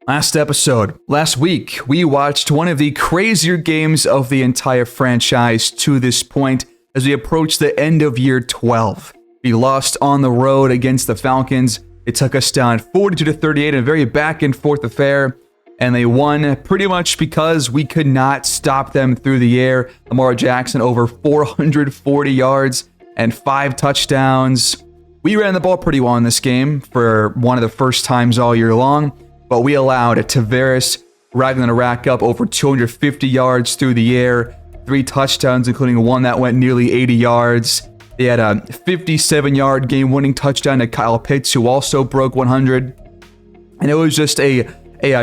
Last week, we watched one of the crazier games of the entire franchise to this point as we approach the end of year 12. We lost on the road against the Falcons. It took us down 42-38 in a very back and forth affair, and they won pretty much because we could not stop them through the air. Lamar Jackson over 440 yards and 5 touchdowns. We ran the ball pretty well in this game for one of the first times all year long, but we allowed Tavares Ragland to rack up over 250 yards through the air, 3 touchdowns, including one that went nearly 80 yards. They had a 57-yard game-winning touchdown to Kyle Pitts, who also broke 100. And it was just a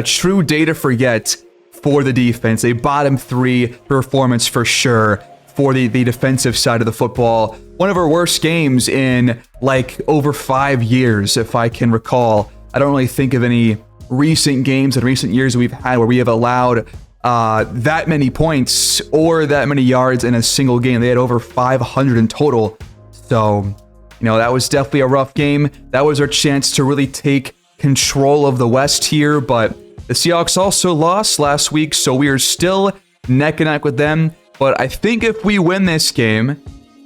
true day to forget for the defense. A bottom 3 performance for sure for the defensive side of the football. One of our worst games in like over 5 years, if I can recall. I don't really think of any recent games in recent years we've had where we have allowed that many points or that many yards in a single game. They had over 500 in total. So, that was definitely a rough game. That was our chance to really take control of the West here, but the Seahawks also lost last week, so we are still neck and neck with them. But I think if we win this game,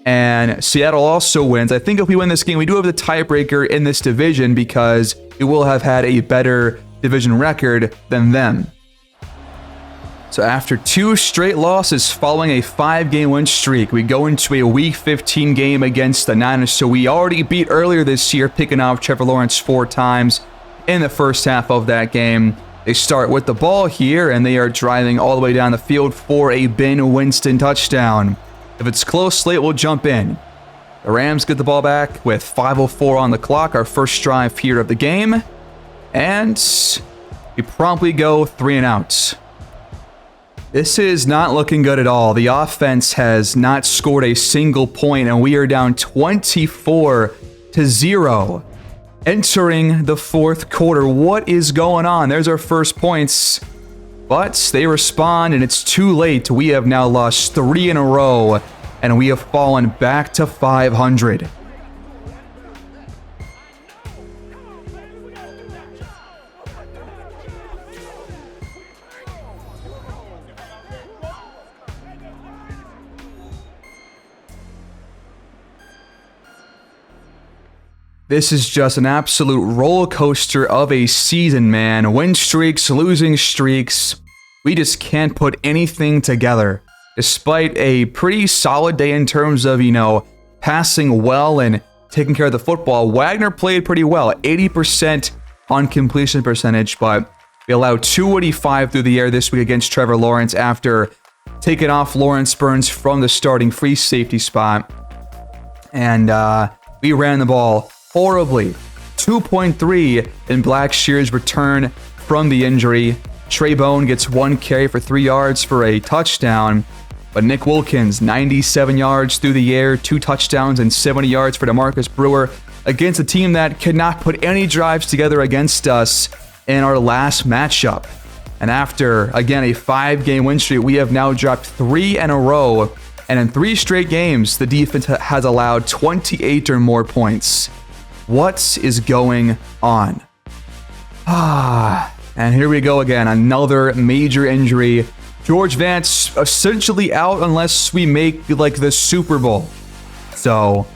and Seattle also wins, I think if we win this game, we do have the tiebreaker in this division because we will have had a better division record than them. So after 2 straight losses following a 5-game win streak, we go into a Week 15 game against the Niners. So we already beat earlier this year, picking off Trevor Lawrence 4 times in the first half of that game. They start with the ball here, and they are driving all the way down the field for a Ben Winston touchdown. If it's close, late, we'll jump in. The Rams get the ball back with 5:04 on the clock, our first drive here of the game. And we promptly go 3 and out. This is not looking good at all. The offense has not scored a single point, and we are down 24-0 entering the fourth quarter. What is going on? There's our first points, but they respond, and it's too late. We have now lost 3 in a row, and we have fallen back to 500. This is just an absolute roller coaster of a season, man. Win streaks, losing streaks. We just can't put anything together. Despite a pretty solid day in terms of, passing well and taking care of the football, Wagner played pretty well. 80% on completion percentage, but we allowed 285 through the air this week against Trevor Lawrence after taking off Lawrence Burns from the starting free safety spot. And we ran the ball horribly. 2.3 in Blackshear's return from the injury. Trey Bone gets 1 carry for 3 yards for a touchdown. But Nick Wilkins, 97 yards through the air, 2 touchdowns and 70 yards for DeMarcus Brewer against a team that could not put any drives together against us in our last matchup. And after, again, a 5-game win streak, we have now dropped 3 in a row. And in 3 straight games, the defense has allowed 28 or more points. What is going on? And here we go again. Another major injury. George Vance essentially out unless we make like the Super Bowl. So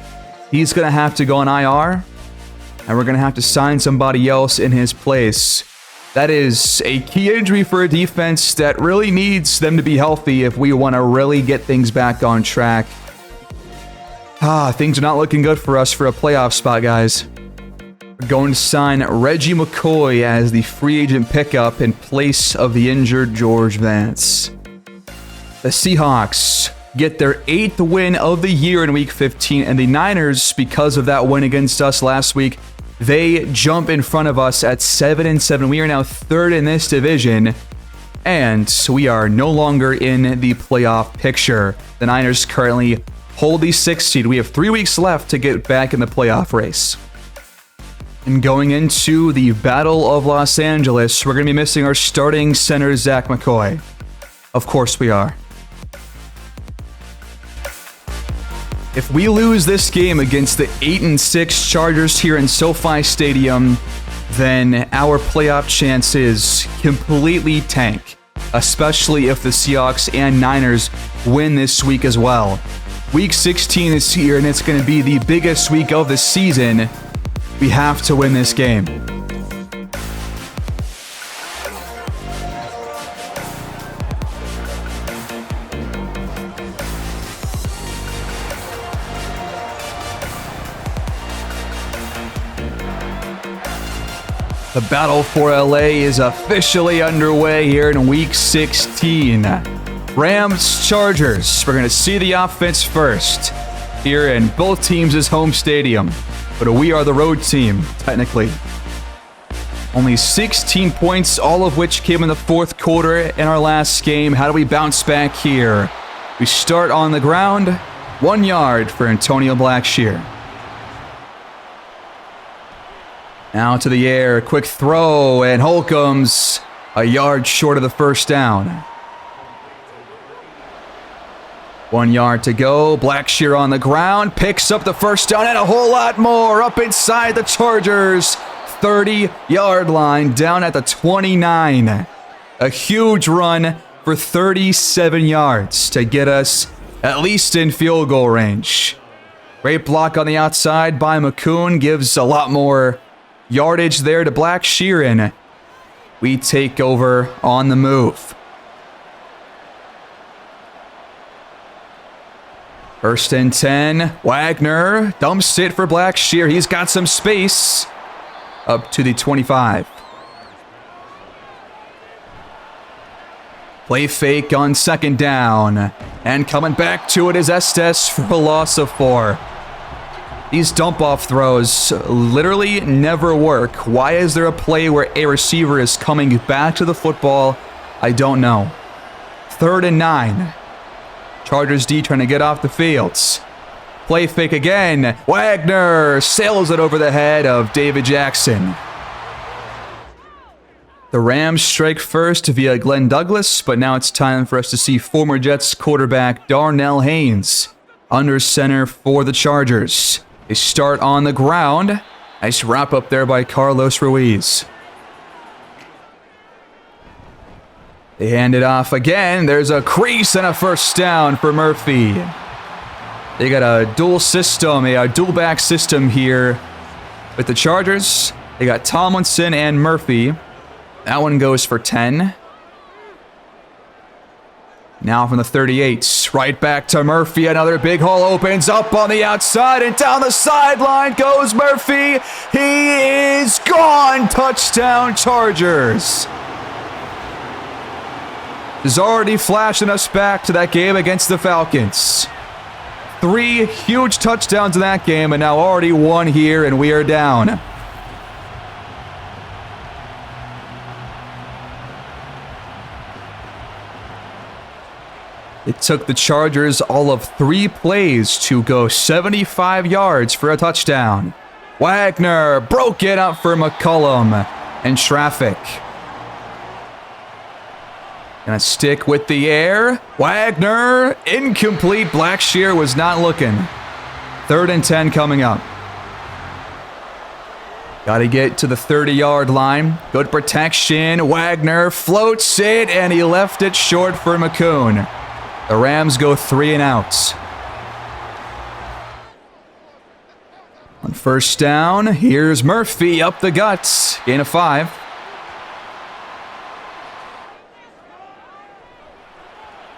he's going to have to go on IR, and we're going to have to sign somebody else in his place. That is a key injury for a defense that really needs them to be healthy if we want to really get things back on track. Things are not looking good for us for a playoff spot, guys. We're going to sign Reggie McCoy as the free agent pickup in place of the injured George Vance. The Seahawks get their 8th win of the year in Week 15, and the Niners, because of that win against us last week, they jump in front of us at 7-7. We are now 3rd in this division, and we are no longer in the playoff picture. The Niners currently hold the 6th seed. We have 3 weeks left to get back in the playoff race. And going into the Battle of Los Angeles, we're going to be missing our starting center, Zach McCoy. Of course we are. If we lose this game against the 8-6 Chargers here in SoFi Stadium, then our playoff chances completely tank, especially if the Seahawks and Niners win this week as well. Week 16 is here, and it's going to be the biggest week of the season. We have to win this game. The battle for LA is officially underway here in Week 16. Rams, Chargers. We're going to see the offense first here in both teams' home stadium. But we are the road team, technically. Only 16 points, all of which came in the fourth quarter in our last game. How do we bounce back here? We start on the ground. 1 yard for Antonio Blackshear. Now to the air, quick throw, and Holcomb's a yard short of the first down. 1 yard to go. Blackshear on the ground, picks up the first down and a whole lot more up inside the Chargers' 30-yard line, down at the 29. A huge run for 37 yards to get us at least in field goal range. Great block on the outside by McCoon, gives a lot more yardage there to Blackshear, and we take over on the move. First and 10, Wagner dumps it for Blackshear. He's got some space up to the 25. Play fake on second down, and coming back to it is Estes for a loss of 4. These dump-off throws literally never work. Why is there a play where a receiver is coming back to the football? I don't know. 3rd and 9. Chargers D trying to get off the fields. Play fake again. Wagner sails it over the head of David Jackson. The Rams strike first via Glenn Douglas, but now it's time for us to see former Jets quarterback Darnell Haynes under center for the Chargers. They start on the ground. Nice wrap up there by Carlos Ruiz. They hand it off again. There's a crease and a first down for Murphy. They got a dual system, a dual back system here with the Chargers. They got Tomlinson and Murphy. That one goes for 10. Now from the 38, right back to Murphy. Another big hole opens up on the outside, and down the sideline goes Murphy. He is gone. Touchdown, Chargers. Is already flashing us back to that game against the Falcons. 3 huge touchdowns in that game, and now already 1 here, and we are down. It took the Chargers all of 3 plays to go 75 yards for a touchdown. Wagner broke it up for McCollum and traffic. Gonna stick with the air. Wagner, incomplete. Blackshear was not looking. 3rd and 10 coming up. Gotta get to the 30-yard line. Good protection. Wagner floats it, and he left it short for McCoon. The Rams go 3 and out. On first down, here's Murphy up the guts. Gain of 5.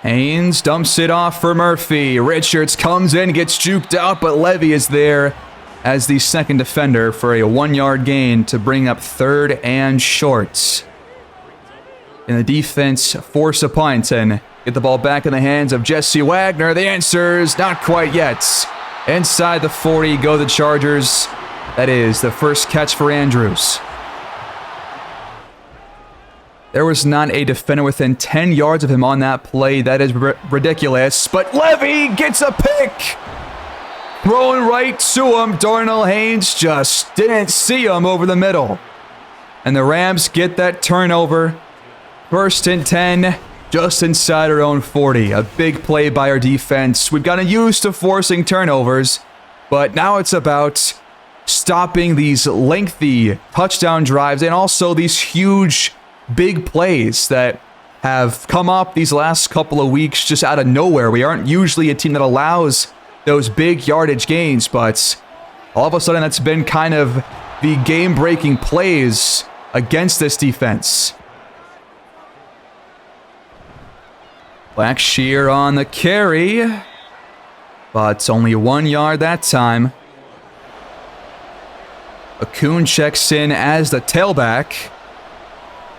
Haynes dumps it off for Murphy. Richards comes in, gets juked out, but Levy is there as the second defender for a 1-yard gain to bring up 3rd and short. And the defense force a punt and get the ball back in the hands of Jesse Wagner. The answer is not quite yet. Inside the 40 go the Chargers. That is the first catch for Andrews. There was not a defender within 10 yards of him on that play. That is ridiculous. But Levy gets a pick. Thrown right to him. Darnell Haynes just didn't see him over the middle. And the Rams get that turnover. 1st and 10, just inside our own 40. A big play by our defense. We've gotten used to forcing turnovers, but now it's about stopping these lengthy touchdown drives and also these huge, big plays that have come up these last couple of weeks just out of nowhere. We aren't usually a team that allows those big yardage gains, but all of a sudden that's been kind of the game-breaking plays against this defense. Blackshear on the carry, but only 1 yard that time. Akun checks in as the tailback.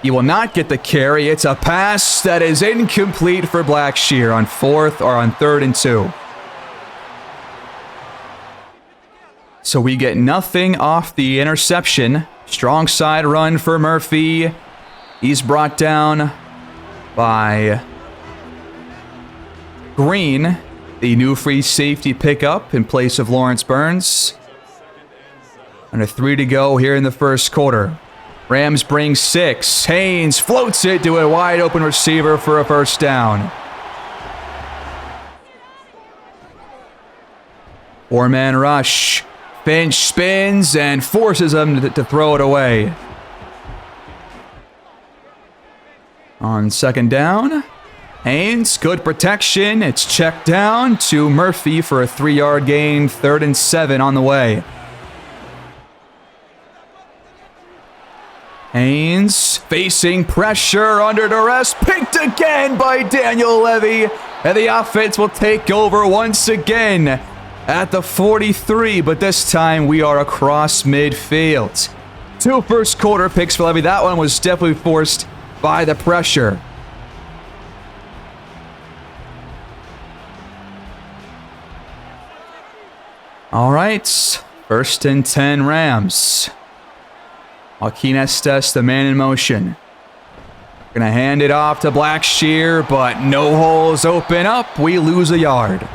He will not get the carry. It's a pass that is incomplete for Blackshear on 3rd and 2. So we get nothing off the interception. Strong side run for Murphy. He's brought down by Green, the new free safety pickup in place of Lawrence Burns. Under 3 to go here in the first quarter. Rams bring 6. Haynes floats it to a wide open receiver for a first down. 4-man rush. Finch spins and forces him to throw it away. On 2nd down, Haynes, good protection. It's checked down to Murphy for a 3-yard gain. 3rd and 7 on the way. Haynes facing pressure under duress. Picked again by Daniel Levy. And the offense will take over once again at the 43. But this time we are across midfield. 2 first quarter picks for Levy. That one was definitely forced by the pressure. All right. 1st and 10 Rams. Joaquin Estes, the man in motion. Gonna hand it off to Blackshear, but no holes open up. We lose a yard.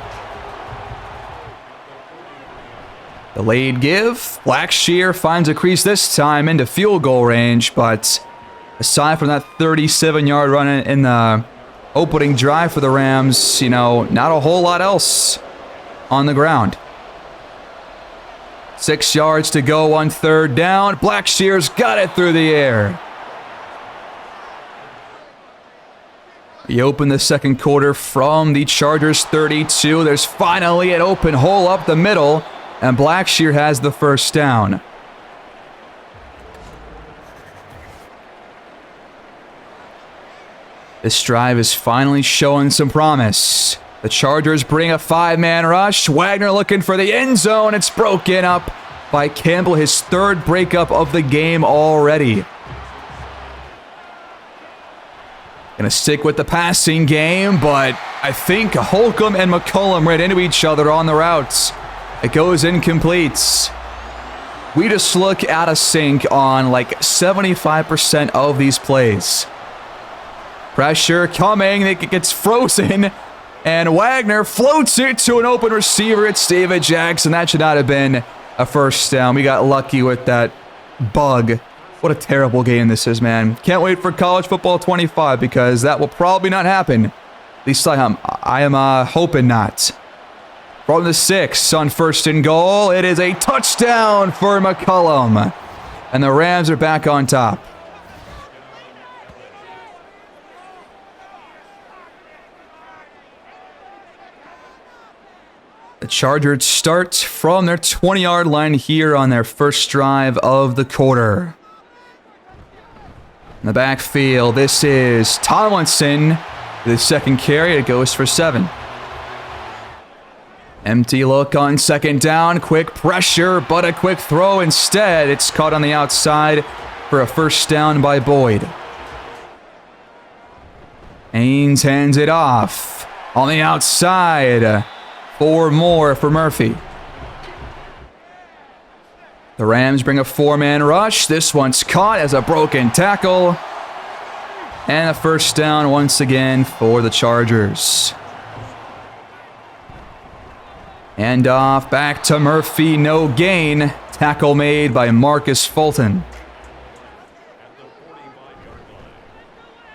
Delayed give. Blackshear finds a crease this time into field goal range, but aside from that 37-yard run in the opening drive for the Rams, not a whole lot else on the ground. 6 yards to go on 3rd down. Blackshear's got it through the air. We open the second quarter from the Chargers 32. There's finally an open hole up the middle, and Blackshear has the first down. This drive is finally showing some promise. The Chargers bring a 5-man rush. Wagner looking for the end zone. It's broken up by Campbell, his 3rd breakup of the game already. Gonna stick with the passing game, but I think Holcomb and McCollum ran into each other on the routes. It goes incomplete. We just look out of sync on like 75% of these plays. Pressure coming. It gets frozen. And Wagner floats it to an open receiver. It's David Jackson. That should not have been a first down. We got lucky with that bug. What a terrible game this is, man. Can't wait for College Football 25 because that will probably not happen. At least I am hoping not. From the 6 on 1st and goal, it is a touchdown for McCollum. And the Rams are back on top. The Chargers start from their 20-yard line here on their first drive of the quarter. In the backfield, this is Tomlinson. The second carry, it goes for 7. Empty look on 2nd down. Quick pressure, but a quick throw instead. It's caught on the outside for a first down by Boyd. Haynes hands it off. On the outside. 4 more for Murphy. The Rams bring a 4-man rush. This one's caught as a broken tackle. And a first down once again for the Chargers. And off back to Murphy. No gain. Tackle made by Marcus Fulton.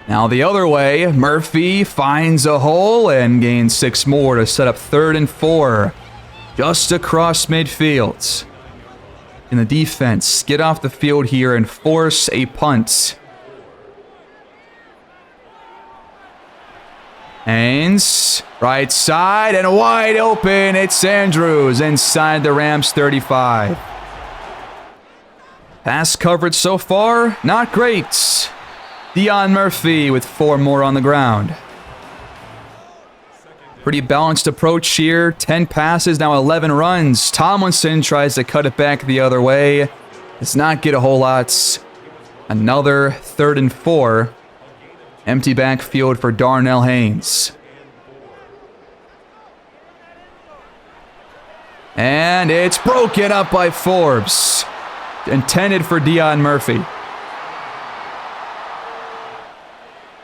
Now the other way, Murphy finds a hole and gains 6 more to set up 3rd and 4. Just across midfield. in the defense get off the field here and force a punt. Haynes, right side and wide open. It's Andrews inside the Rams 35. Pass coverage so far, not great. Dion Murphy with 4 more on the ground. Pretty balanced approach here. 10 passes, now 11 runs. Tomlinson tries to cut it back the other way. Does not get a whole lot. Another 3rd and 4. Empty backfield for Darnell Haynes. And it's broken up by Forbes. Intended for Dion Murphy.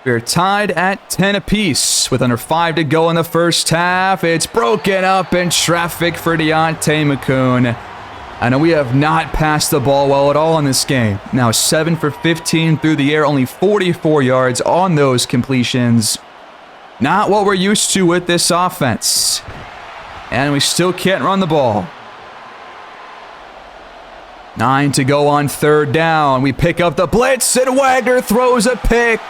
We're tied at 10 apiece with under 5 to go in the first half. It's broken up in traffic for Deontay McCoon. I know we have not passed the ball well at all in this game. Now 7 for 15 through the air, only 44 yards on those completions. Not what we're used to with this offense. And we still can't run the ball. 9 to go on 3rd down. We pick up the blitz and Wagner throws a pick.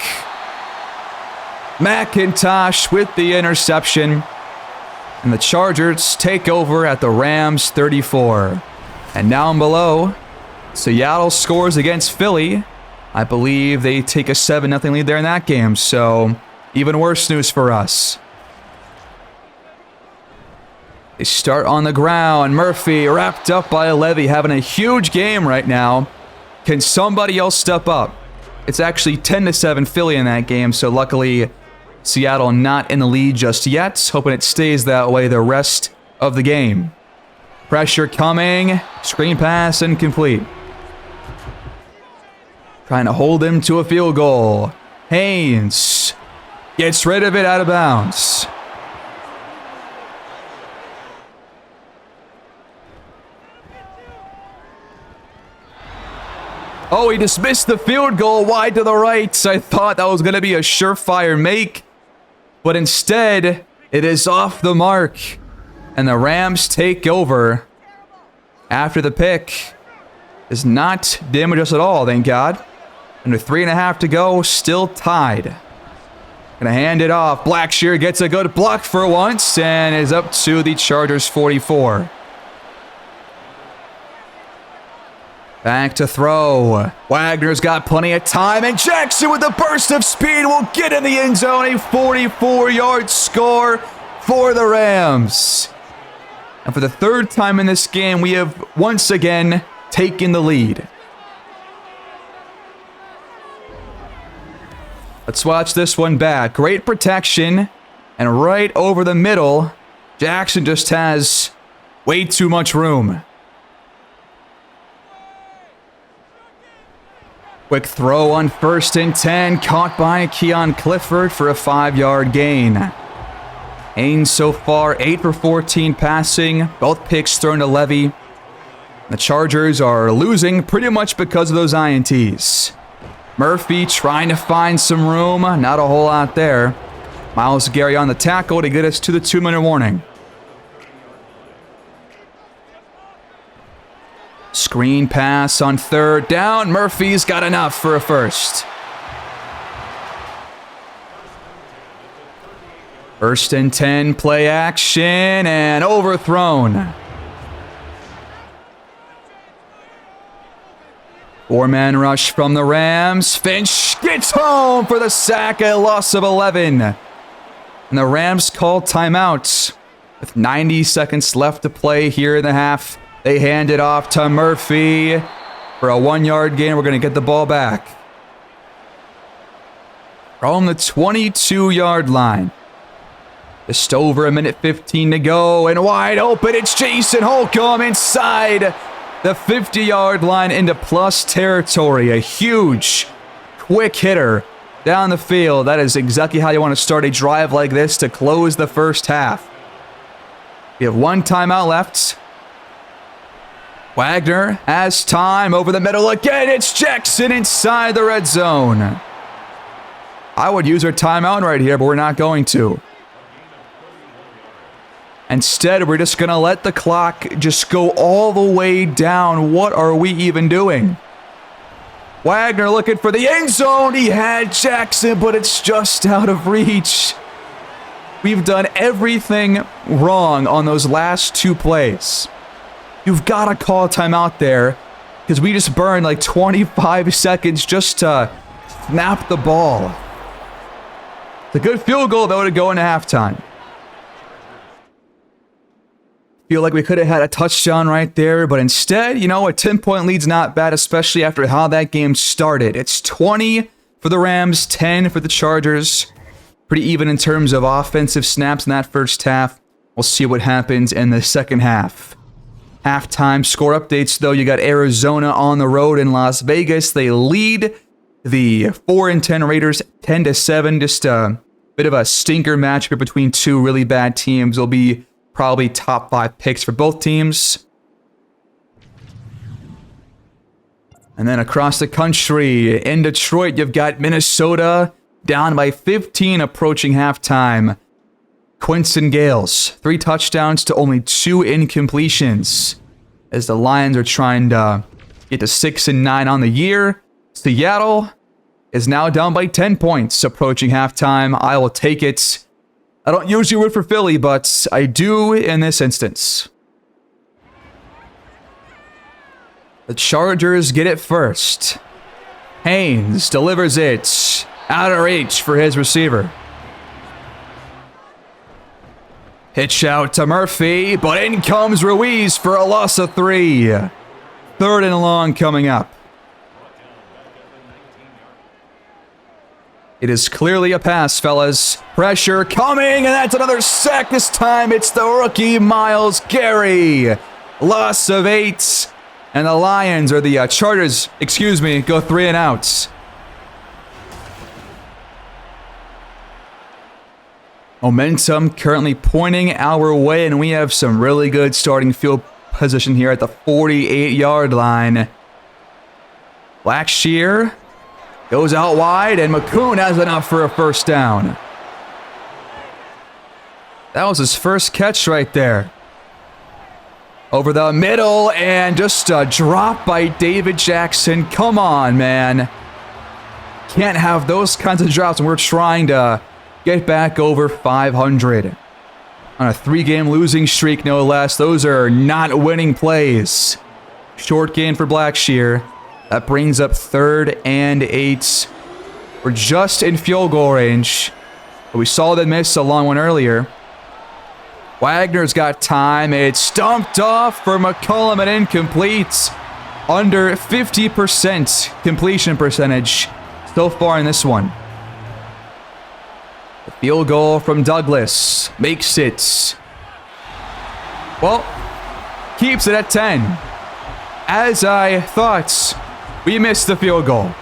McIntosh with the interception. And the Chargers take over at the Rams 34. And down below, Seattle scores against Philly. I believe they take a 7-0 lead there in that game. So even worse news for us. They start on the ground. Murphy wrapped up by Levy, having a huge game right now. Can somebody else step up? It's actually 10-7 Philly in that game, so luckily Seattle not in the lead just yet. Hoping it stays that way the rest of the game. Pressure coming. Screen pass incomplete. Trying to hold him to a field goal. Haynes gets rid of it out of bounds. Oh, he dismissed the field goal wide to the right. I thought that was going to be a surefire make. But instead, it is off the mark. And the Rams take over after the pick. Does not damage us at all, thank God. Under 3.5 to go, still tied. Gonna hand it off. Blackshear gets a good block for once and is up to the Chargers 44. Back to throw. Wagner's got plenty of time, and Jackson with a burst of speed will get in the end zone. A 44-yard score for the Rams. And for the 3rd time in this game, we have once again taken the lead. Let's watch this one back. Great protection, and right over the middle, Jackson just has way too much room. Quick throw on 1st and 10, caught by Keon Clifford for a 5-yard gain. Haynes so far 8 for 14 passing, both picks thrown to Levy. The Chargers are losing pretty much because of those INTs. Murphy trying to find some room, not a whole lot there. Miles Garrett on the tackle to get us to the 2-minute warning. Screen pass on 3rd down. Murphy's got enough for a first. 1st and 10, play action, and overthrown. 4-man rush from the Rams. Finch gets home for the sack, a loss of 11. And the Rams call timeouts. With 90 seconds left to play here in the half, they hand it off to Murphy for a 1-yard gain. We're going to get the ball back. From the 22-yard line. Just over 1:15 to go, and wide open, it's Jason Holcomb inside the 50-yard line into plus territory. A huge, quick hitter down the field. That is exactly how you want to start a drive like this to close the first half. We have 1 timeout left. Wagner has time over the middle again. It's Jackson inside the red zone. I would use our timeout right here, but we're not going to. Instead, we're just going to let the clock just go all the way down. What are we even doing? Wagner looking for the end zone. He had Jackson, but it's just out of reach. We've done everything wrong on those last 2 plays. You've got to call a timeout there because we just burned like 25 seconds just to snap the ball. It's a good field goal, though, to go into halftime. Feel like we could have had a touchdown right there, but instead, you know, a 10-point lead's not bad, especially after how that game started. It's 20 for the Rams, 10 for the Chargers. Pretty even in terms of offensive snaps in that first half. We'll see what happens in the second half. Halftime score updates, though. You got Arizona on the road in Las Vegas. They lead the 4-10 Raiders 10-7. Just a bit of a stinker matchup between 2 really bad teams. Will be probably top 5 picks for both teams. And then across the country, in Detroit, you've got Minnesota down by 15 approaching halftime. Quinton Gales, 3 touchdowns to only 2 incompletions, as the Lions are trying to get to 6-9 on the year. Seattle is now down by 10 points approaching halftime. I will take it. I don't usually root for Philly, but I do in this instance. The Chargers get it first. Haynes delivers it out of reach for his receiver. Pitch out to Murphy, but in comes Ruiz for a loss of 3. 3rd and long coming up. It is clearly a pass, fellas. Pressure coming, and that's another sack. This time it's the rookie Myles Garrett. Loss of 8. And the Lions, or the Chargers, go 3 and outs. Momentum currently pointing our way, and we have some really good starting field position here at the 48-yard line. Blackshear goes out wide, and McCoon has enough for a first down. That was his first catch right there. Over the middle, and just a drop by David Jackson. Come on, man. Can't have those kinds of drops when we're trying to get back over 500. On a 3-game losing streak, no less. Those are not winning plays. Short gain for Blackshear. That brings up 3rd and 8. We're just in field goal range. But we saw them miss a long one earlier. Wagner's got time. It's stumped off for McCollum and incomplete. Under 50% completion percentage so far in this one. The field goal from Douglas makes it. Well, keeps it at 10. As I thought, we missed the field goal.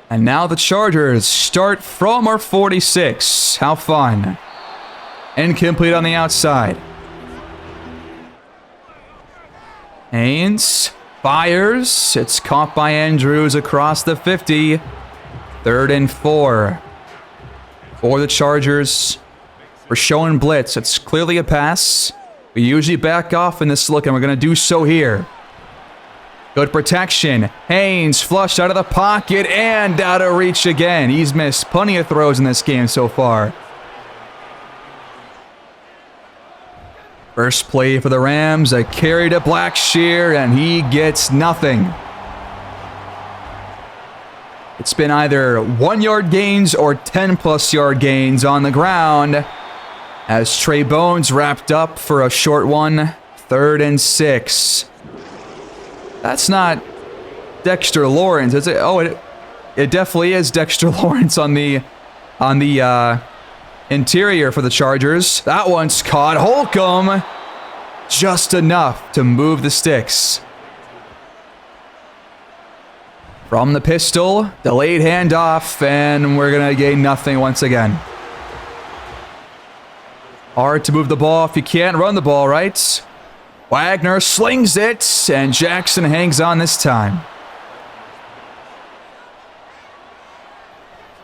And now the Chargers start from our 46. How fun. Incomplete on the outside. Haynes fires. It's caught by Andrews across the 50. 3rd and 4. For the Chargers. We're showing blitz. It's clearly a pass. We usually back off in this look, and we're going to do so here. Good protection. Haynes flushed out of the pocket and out of reach again. He's missed plenty of throws in this game so far. First play for the Rams, a carry to Blackshear, and he gets nothing. It's been either 1-yard gains or 10-plus yard gains on the ground as Trey Bones wrapped up for a short one. 3rd and 6. That's not Dexter Lawrence, is it? Oh, it definitely is Dexter Lawrence on the interior for the Chargers. That one's caught. Holcomb, just enough to move the sticks. From the pistol, delayed handoff, and we're going to gain nothing once again. Hard to move the ball if you can't run the ball, right? Wagner slings it, and Jackson hangs on this time.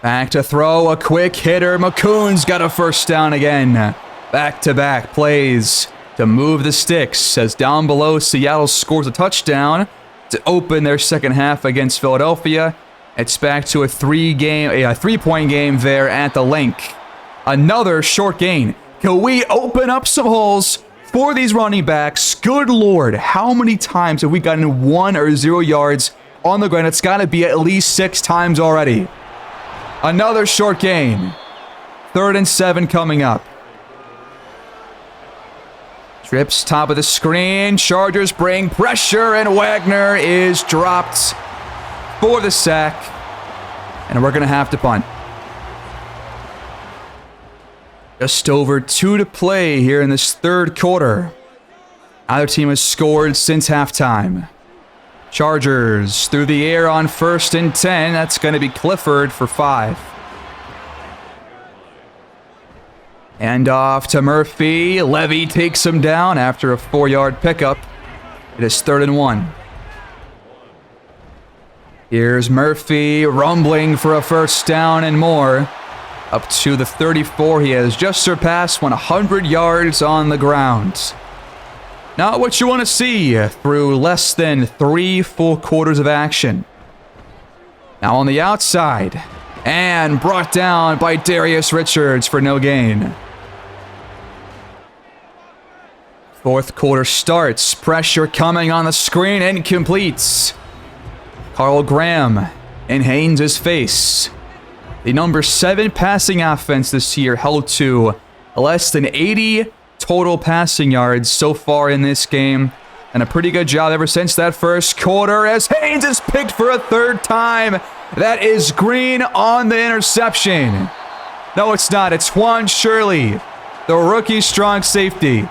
Back to throw, a quick hitter. McCoon's got a first down again. Back-to-back plays to move the sticks as down below Seattle scores a touchdown to open their second half against Philadelphia. It's back to a three-point game there at the link. Another short gain. Can we open up some holes for these running backs? Good Lord, how many times have we gotten 1 or 0 yards on the ground? It's got to be at least 6 times already. Another short gain. 3rd and 7 coming up. Trips top of the screen. Chargers bring pressure, and Wagner is dropped for the sack. And we're going to have to punt. Just over 2 to play here in this 3rd quarter. Either team has scored since halftime. Chargers through the air on 1st and 10. That's going to be Clifford for 5. And off to Murphy. Levy takes him down after a 4-yard pickup. It is 3rd and 1. Here's Murphy rumbling for a first down and more. Up to the 34. He has just surpassed 100 yards on the ground. Not what you want to see through less than 3 full quarters of action. Now on the outside. And brought down by Darius Richards for no gain. 4th quarter starts. Pressure coming on the screen. Incomplete. Carl Graham in Haynes' face. The number 7 passing offense this year held to less than 80 total passing yards so far in this game. And a pretty good job ever since that 1st quarter as Haynes is picked for a 3rd time. That is Green on the interception. No, it's not. It's Juan Shirley, the rookie strong safety.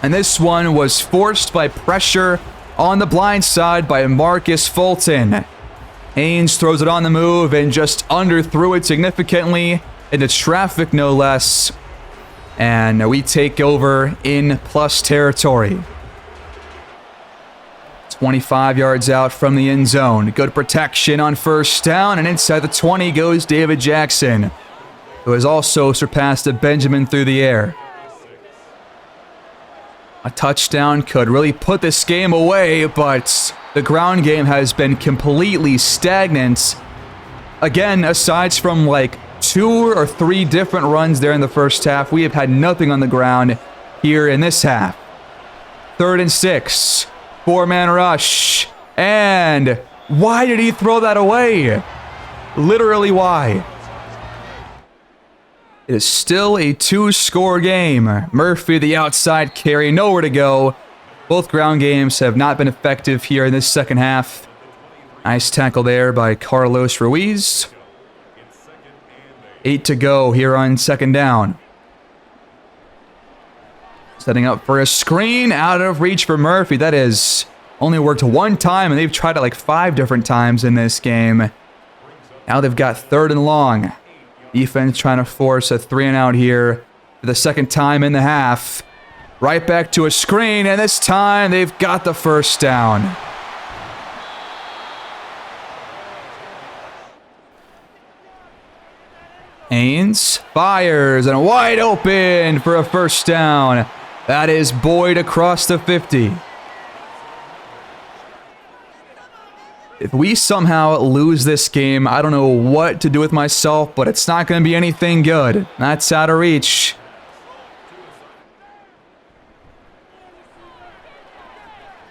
And this one was forced by pressure on the blind side by Marcus Fulton. Haynes throws it on the move and just underthrew it significantly into traffic, no less. And we take over in plus territory. 25 yards out from the end zone. Good protection on 1st down, and inside the 20 goes David Jackson, who has also surpassed a Benjamin through the air. A touchdown could really put this game away, but the ground game has been completely stagnant. Again, aside from like 2 or 3 different runs there in the first half, we have had nothing on the ground here in this half. 3rd and 6. 4-man rush. And why did he throw that away? Literally, why? It is still a 2-score game. Murphy, the outside carry, nowhere to go. Both ground games have not been effective here in this second half. Nice tackle there by Carlos Ruiz. 8 to go here on 2nd down. Setting up for a screen, out of reach for Murphy. That is only worked 1 time, and they've tried it like 5 different times in this game. Now they've got 3rd and long. Defense trying to force a 3-and-out here for the 2nd time in the half. Right back to a screen, and this time they've got the first down. Haynes fires, and wide open for a first down. That is Boyd across the 50. If we somehow lose this game, I don't know what to do with myself, but it's not going to be anything good. That's out of reach.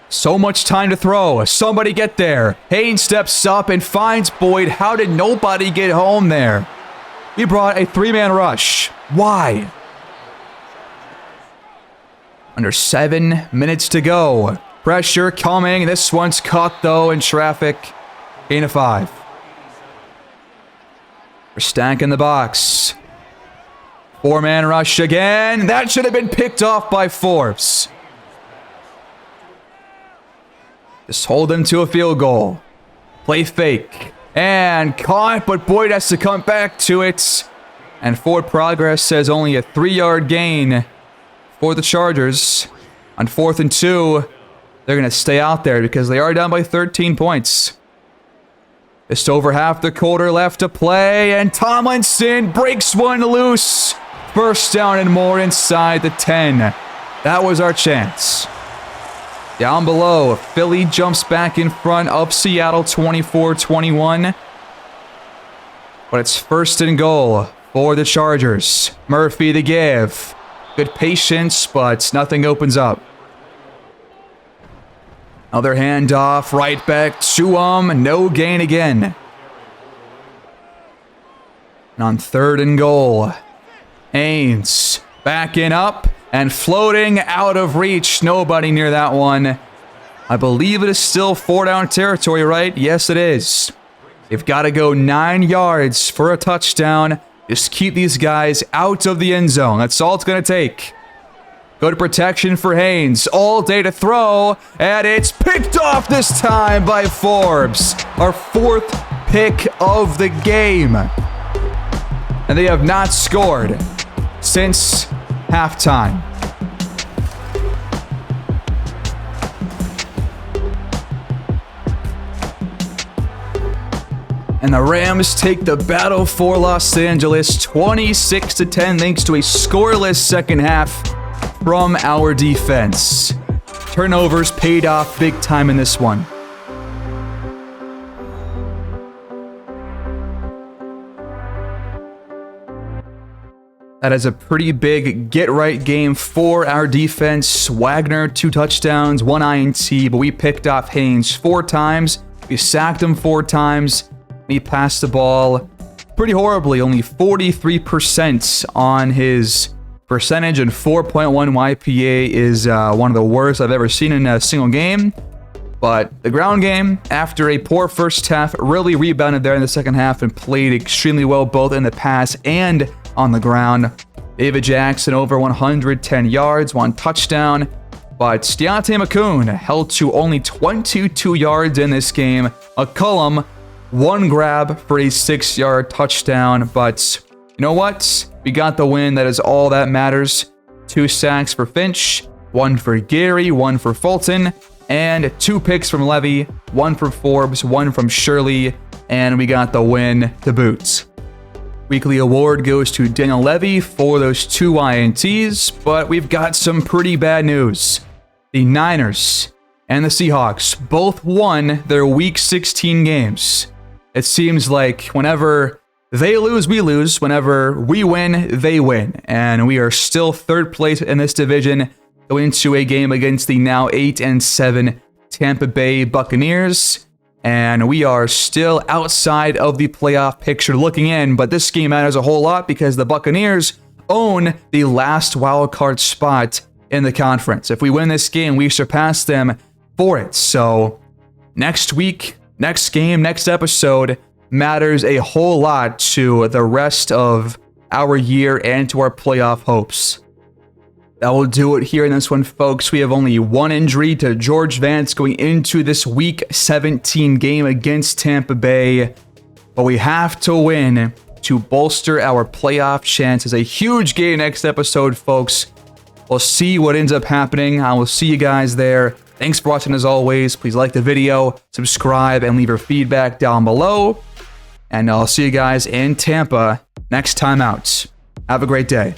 So much time to throw. Somebody get there. Haynes steps up and finds Boyd. How did nobody get home there? He brought a 3-man rush. Why? Under 7 minutes to go. Pressure coming. This one's caught, though, in traffic. Gain of 5. We're stacking the box. 4-man rush again. That should have been picked off by Forbes. Just hold them to a field goal. Play fake. And caught, but Boyd has to come back to it. And forward progress says only a 3-yard gain for the Chargers. On 4th and 2, they're going to stay out there because they are down by 13 points. Just over half the quarter left to play, and Tomlinson breaks one loose. First down and more inside the 10. That was our chance. Down below, Philly jumps back in front of Seattle 24-21. But it's first and goal for the Chargers. Murphy to give. Good patience, but nothing opens up. Another handoff, right back to him. No gain again. And on third and goal, Haynes backing up and floating out of reach. Nobody near that one. I believe it is still 4-down territory, right? Yes, it is. You've got to go 9 yards for a touchdown. Just keep these guys out of the end zone. That's all it's going to take. Good protection for Haynes. All day to throw. And it's picked off this time by Forbes. Our 4th pick of the game. And they have not scored since halftime. And the Rams take the battle for Los Angeles 26-10 thanks to a scoreless second half from our defense. Turnovers paid off big time in this one. That is a pretty big get-right game for our defense. Wagner, 2 touchdowns, 1 INT, but we picked off Haynes 4 times. We sacked him 4 times. He passed the ball pretty horribly, only 43% on his percentage, and 4.1 YPA is one of the worst I've ever seen in a single game. But the ground game, after a poor first half, really rebounded there in the second half and played extremely well both in the pass and on the ground. David Jackson over 110 yards, 1 touchdown. But Deontay McCoon held to only 22 yards in this game. McCollum, 1 grab for a 6-yard touchdown. But you know what? We got the win. That is all that matters. 2 sacks for Finch, 1 for Gary, 1 for Fulton, and 2 picks from Levy, 1 from Forbes, 1 from Shirley, and we got the win to boot. Weekly award goes to Daniel Levy for those 2 INTs, but we've got some pretty bad news. The Niners and the Seahawks both won their Week 16 games. It seems like whenever they lose, we lose. Whenever we win, they win. And we are still 3rd place in this division, going into a game against the now 8-7 Tampa Bay Buccaneers. And we are still outside of the playoff picture looking in, but this game matters a whole lot because the Buccaneers own the last wildcard spot in the conference. If we win this game, we surpass them for it. So next week, next game, next episode matters a whole lot to the rest of our year and to our playoff hopes. That will do it here in this one, folks. We have only 1 injury to George Vance going into this Week 17 game against Tampa Bay. But we have to win to bolster our playoff chances. A huge game next episode, folks. We'll see what ends up happening. I will see you guys there. Thanks for watching as always. Please like the video, subscribe, and leave your feedback down below. And I'll see you guys in Tampa next time out. Have a great day.